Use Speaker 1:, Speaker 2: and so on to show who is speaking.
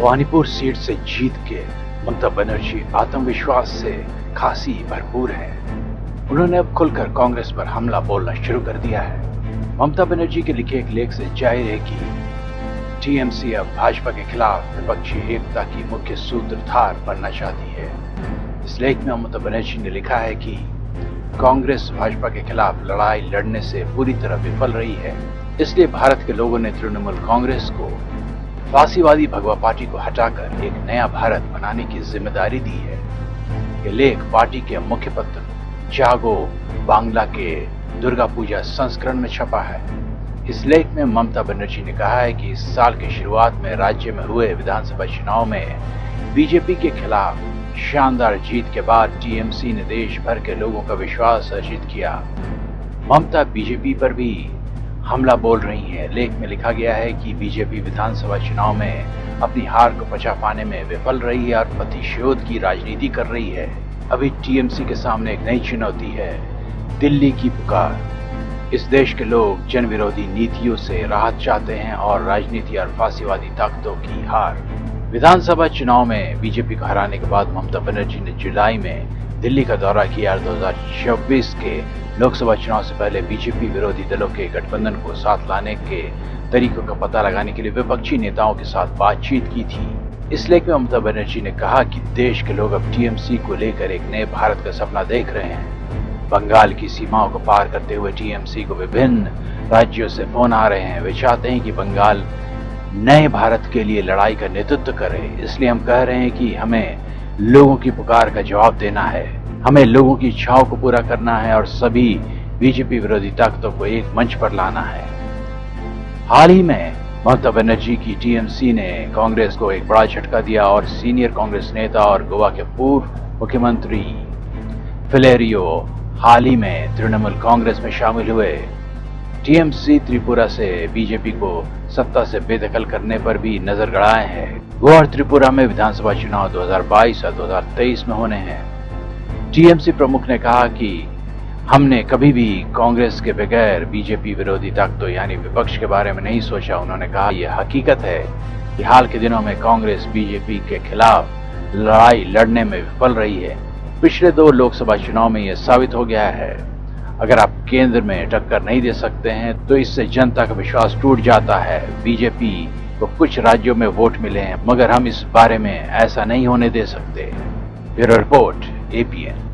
Speaker 1: वानीपुर seat से जीत के ममता बनर्जी आत्मविश्वास से खासी भरपूर है। उन्होंने अब खुलकर कांग्रेस पर हमला बोलना शुरू कर दिया है। ममता बनर्जी के लिखे एक लेख से जाहिर है कि टीएमसी अब भाजपा के खिलाफ विपक्षी एकता की मुख्य सूत्रधार बनना चाहती है। इस लेख में ममता बनर्जी ने लिखा है कि कांग्रेस भाजपा के खिलाफ लड़ाई लड़ने से पूरी तरह विफल रही है, इसलिए भारत के लोगों ने तृणमूल कांग्रेस को फांसीवादी भगवा पार्टी को हटाकर एक नया भारत बनाने की जिम्मेदारी दी है। ये लेख पार्टी के मुख्य पत्र जागो बांग्ला के दुर्गा पूजा संस्करण में छपा है। इस लेख में ममता बनर्जी ने कहा है कि इस साल की शुरुआत में राज्य में हुए विधानसभा चुनाव में बीजेपी के खिलाफ शानदार जीत के बाद टीएमसी ने देश भर के लोगों का विश्वास अर्जित किया। ममता बीजेपी पर भी हमला बोल रही है। लेख में लिखा गया है कि बीजेपी विधानसभा चुनाव में अपनी हार को पचा पाने में विफल रही है और प्रतिशोध की राजनीति कर रही है। अभी टीएमसी के सामने एक नई चुनौती है, दिल्ली की पुकार। इस देश के लोग जन विरोधी नीतियों से राहत चाहते हैं और राजनीति और फांसीवादी ताकतों की हार। विधानसभा चुनाव में बीजेपी को हराने के बाद ममता बनर्जी ने जुलाई में दिल्ली का दौरा किया और 2024 के लोकसभा चुनाव से पहले बीजेपी विरोधी दलों के गठबंधन को साथ लाने के तरीकों का पता लगाने के लिए विपक्षी नेताओं के साथ बातचीत की थी। इस लेख में ममता बनर्जी ने कहा कि देश के लोग अब टीएमसी को लेकर एक नए भारत का सपना देख रहे हैं। बंगाल की सीमाओं को पार करते हुए टीएमसी को विभिन्न राज्यों से फोन आ रहे हैं। वे चाहते हैं कि बंगाल नए भारत के लिए लड़ाई का नेतृत्व करे। इसलिए हम कह रहे हैं कि हमें लोगों की पुकार का जवाब देना है, हमें लोगों की इच्छाओं को पूरा करना है और सभी बीजेपी विरोधी ताकतों को एक मंच पर लाना है। हाल ही में ममता बनर्जी की टीएमसी ने कांग्रेस को एक बड़ा झटका दिया और सीनियर कांग्रेस नेता और गोवा के पूर्व मुख्यमंत्री फिलेरियो हाल ही में तृणमूल कांग्रेस में शामिल हुए। टीएमसी त्रिपुरा से बीजेपी को सत्ता से बेदखल करने पर भी नजर गड़ाए हैं। गोवा और त्रिपुरा में विधानसभा चुनाव 2022 और 2023 में होने हैं। टीएमसी प्रमुख ने कहा कि हमने कभी भी कांग्रेस के बगैर बीजेपी विरोधी ताकतों यानी विपक्ष के बारे में नहीं सोचा। उन्होंने कहा यह हकीकत है कि हाल के दिनों में कांग्रेस बीजेपी के खिलाफ लड़ाई लड़ने में विफल रही है। पिछले 2 लोकसभा चुनाव में यह साबित हो गया है। अगर आप केंद्र में टक्कर नहीं दे सकते हैं तो इससे जनता का विश्वास टूट जाता है। बीजेपी को कुछ राज्यों में वोट मिले हैं, मगर हम इस बारे में ऐसा नहीं होने दे सकते। Bureau report, APN.